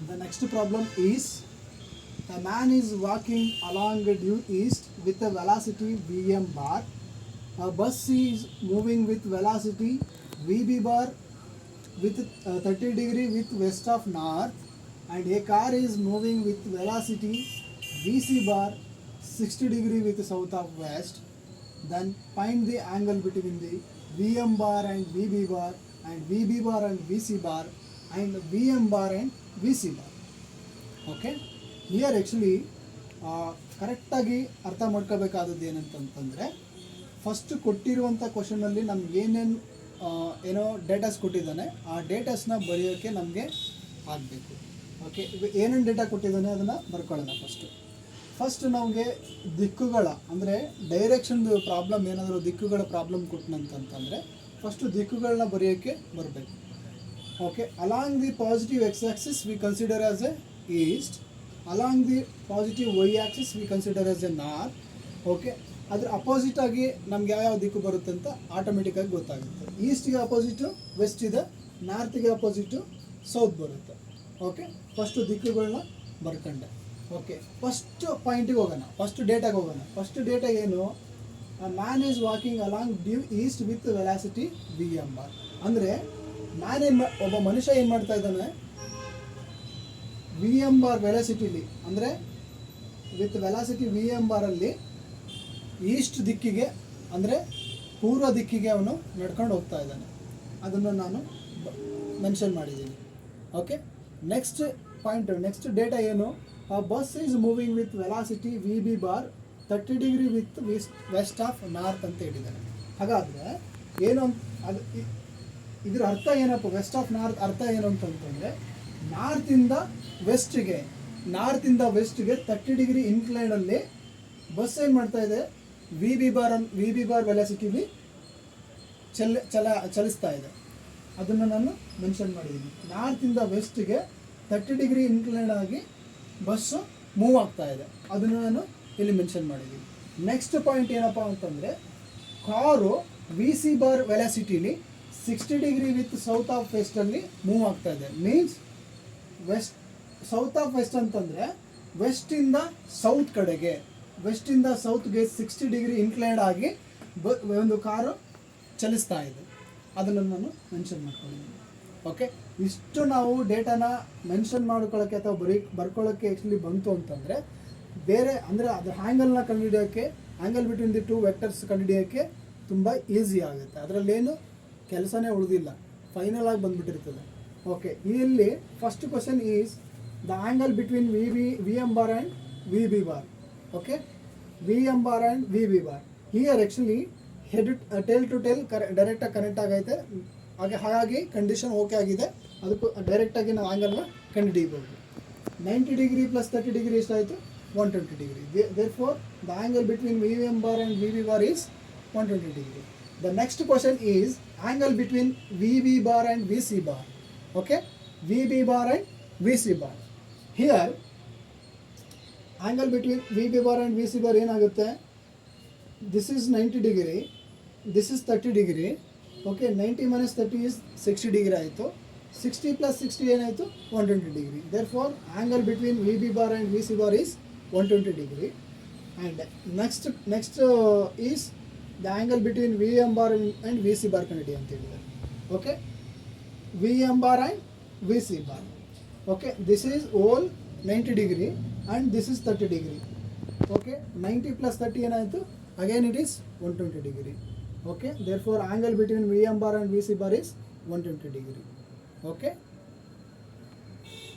The next problem is a man is walking along due east with a velocity Vm bar. A bus is moving with velocity Vb bar with 30 degree with west of north, and a car is moving with velocity Vc bar 60 degree with south of west. Then find the angle between the Vm bar and Vb bar, and Vb bar and Vc bar, and Vm bar and Vc bar. Okay, here actually ಕರೆಕ್ಟಾಗಿ ಅರ್ಥ ಮಾಡ್ಕೋಬೇಕಾದದ್ದು ಏನಂತಂತಂದರೆ, first ಕೊಟ್ಟಿರುವಂಥ ಕ್ವಶನಲ್ಲಿ ನಮ್ಗೆ ಏನೋ datas ಕೊಟ್ಟಿದ್ದಾನೆ, ಆ ಡೇಟಾಸ್ನ ಬರೆಯೋಕ್ಕೆ ನಮಗೆ ಆಗಬೇಕು. Okay, ಏನೇನು ಡೇಟಾ ಕೊಟ್ಟಿದ್ದಾನೆ ಅದನ್ನು ಬರ್ಕೊಳ್ಳೋಣ. ಫಸ್ಟ್ ನಮಗೆ ದಿಕ್ಕುಗಳ ಅಂದರೆ ಡೈರೆಕ್ಷನ್ದು ಪ್ರಾಬ್ಲಮ್, ಏನಾದರೂ ದಿಕ್ಕುಗಳ ಪ್ರಾಬ್ಲಮ್ ಕೊಟ್ಟನಂತಂತಂದರೆ ಫಸ್ಟು ದಿಕ್ಕುಗಳನ್ನ ಬರೆಯೋಕ್ಕೆ ಬರಬೇಕು. Okay, along the positive x axis we consider as a east, along the positive y axis we consider as a north. Okay, ಅದ್ರ ಅಪೋಸಿಟಾಗಿ ನಮ್ಗೆ ಯಾವ್ಯಾವ ದಿಕ್ಕು ಬರುತ್ತೆ ಅಂತ ಆಟೋಮೆಟಿಕ್ಕಾಗಿ ಗೊತ್ತಾಗುತ್ತೆ. ಈಸ್ಟ್ಗೆ ಅಪೋಸಿಟು ವೆಸ್ಟ್ ಇದೆ, ನಾರ್ತ್ಗೆ ಅಪೋಸಿಟು ಸೌತ್ ಬರುತ್ತೆ. ಓಕೆ, ಫಸ್ಟು ದಿಕ್ಕುಗಳನ್ನ ಬರ್ಕೊಂಡೆ. ಓಕೆ, ಫಸ್ಟ್ ಪಾಯಿಂಟಿಗೆ ಹೋಗೋಣ, ಫಸ್ಟ್ ಡೇಟಾಗೆ ಹೋಗೋಣ. ಫಸ್ಟ್ ಡೇಟಾ ಏನು? Man is walking along due east with velocity v m bar. ಅಂದರೆ ಒಬ್ಬ ಮನುಷ್ಯ ಏನು ಮಾಡ್ತಾ ಇದ್ದಾನೆ, ವಿ ಎಮ್ ಬಾರ್ ವೆಲಾಸಿಟಿಲಿ, ಅಂದರೆ ವಿತ್ ವೆಲಾಸಿಟಿ ವಿ ಎಮ್ ಬಾರಲ್ಲಿ ಈಸ್ಟ್ ದಿಕ್ಕಿಗೆ ಅಂದರೆ ಪೂರ್ವ ದಿಕ್ಕಿಗೆ ಅವನು ನಡ್ಕೊಂಡು ಹೋಗ್ತಾ ಇದ್ದಾನೆ. ಅದನ್ನು ನಾನು ಮೆನ್ಷನ್ ಮಾಡಿದ್ದೀನಿ. Okay, next point, next data ಏನು? ಆ bus is moving with velocity v b bar 30 degree with west of north ಅಂತ ಹೇಳಿದ್ದಾನೆ. ಹಾಗಾದರೆ ಏನು ಅದು ಇದರ ಅರ್ಥ ಏನಪ್ಪ? ವೆಸ್ಟ್ ಆಫ್ ನಾರ್ತ್ ಅರ್ಥ ಏನು ಅಂತಂತಂದರೆ, ನಾರ್ತಿಂದ ವೆಸ್ಟ್ಗೆ 30 ಡಿಗ್ರಿ ಇನ್ಕ್ಲೈನಲ್ಲಿ ಬಸ್ ಏನು ಮಾಡ್ತಾ ಇದೆ, ವಿ ಬಿ ಬಾರ್ ವೆಲಾಸಿಟಿಲಿ ಚಲಿಸ್ತಾ ಇದೆ. ಅದನ್ನು ನಾನು ಮೆನ್ಷನ್ ಮಾಡಿದ್ದೀನಿ. ನಾರ್ತಿಂದ ವೆಸ್ಟ್ಗೆ 30 ಡಿಗ್ರಿ ಇನ್ಕ್ಲೈನ್ ಆಗಿ ಬಸ್ಸು ಮೂವ್ ಆಗ್ತಾ ಇದೆ, ಅದನ್ನು ನಾನು ಇಲ್ಲಿ ಮೆನ್ಷನ್ ಮಾಡಿದ್ದೀನಿ. ನೆಕ್ಸ್ಟ್ ಪಾಯಿಂಟ್ ಏನಪ್ಪ ಅಂತಂದರೆ, ಕಾರು ವಿ ಸಿ ಬಾರ್ ವೆಲಾಸಿಟಿಲಿ 60 ಡಿಗ್ರಿ ವಿತ್ ಸೌತ್ ಆಫ್ ವೆಸ್ಟಲ್ಲಿ ಮೂವ್ ಆಗ್ತಾ ಇದೆ. ಮೀನ್ಸ್ ಸೌತ್ ಆಫ್ ವೆಸ್ಟ್ ಅಂತಂದರೆ ವೆಸ್ಟಿಂದ ಸೌತ್ ಕಡೆಗೆ, ವೆಸ್ಟಿಂದ ಸೌತ್ಗೆ 60 ಡಿಗ್ರಿ ಇನ್ಕ್ಲೈನ್ಡ್ ಆಗಿ ಒಂದು ಕಾರು ಚಲಿಸ್ತಾ ಇದೆ. ಅದನ್ನು ನಾನು ಮೆನ್ಷನ್ ಮಾಡ್ಕೊಂಡಿದ್ದೀನಿ. ಓಕೆ, ಇಷ್ಟು ನಾವು ಡೇಟಾನ ಮೆನ್ಷನ್ ಮಾಡ್ಕೊಳ್ಳೋಕ್ಕೆ ಅಥವಾ ಬರ್ಕೊಳ್ಳೋಕ್ಕೆ ಆ್ಯಕ್ಚುಲಿ ಬಂತು ಅಂತಂದರೆ, ಬೇರೆ ಅಂದರೆ ಅದರ ಆ್ಯಂಗಲ್ನ ಕಂಡುಹಿಡಿಯೋಕ್ಕೆ, angle between the two vectors ಕಂಡುಹಿಡಿಯೋಕ್ಕೆ ತುಂಬ ಈಸಿ ಆಗುತ್ತೆ. ಅದರಲ್ಲೇನು ಕೆಲಸನೇ ಉಳಿದಿಲ್ಲ, ಫೈನಲ್ ಆಗಿ ಬಂದುಬಿಟ್ಟಿರ್ತದೆ. ಓಕೆ, ಇಲ್ಲಿ first question is the angle between v m bar and v b bar. Okay, v m bar and v b bar here actually tail to tail ಡೈರೆಕ್ಟಾಗಿ ಕನೆಕ್ಟ್ ಆಗೈತೆ. ಹಾಗಾಗಿ ಕಂಡೀಷನ್ ಓಕೆ ಆಗಿದೆ. ಅದಕ್ಕೂ ಡೈರೆಕ್ಟಾಗಿ ನಾವು ಆ್ಯಂಗಲ್ನ ಕಂಡುಹಿಡಿಯಬಹುದು. 90 ಡಿಗ್ರಿ ಪ್ಲಸ್ 30 ಡಿಗ್ರಿ ಎಷ್ಟಾಯಿತು? 120 degree. Therefore the angle between v m bar and v b bar is 120 degree. The next question is angle between v b bar and v c bar. Okay, v b bar and v c bar. Here angle between v b bar and v c bar ಏನಾಗುತ್ತೆ? This is 90 degree, this is 30 degree. Okay, 90 - 30 is 60 degree ಆಯಿತು. 60 + 60 ಏನಾಯಿತು? 120 degree. Therefore angle between v b bar and v c bar is 120 degree. And next is the angle between v m bar and v c bar ಕಂಡುಹಿಡಿ ಅಂತ ಹೇಳಿದ್ದಾರೆ. Okay, v m bar and v c bar. Okay, this is all 90 degree and this is 30 degree. Okay, 90 + 30 ಏನಾಯಿತು? Again it is 120 degree. Okay, therefore angle between VM bar and VC bar is 120 degree. Okay.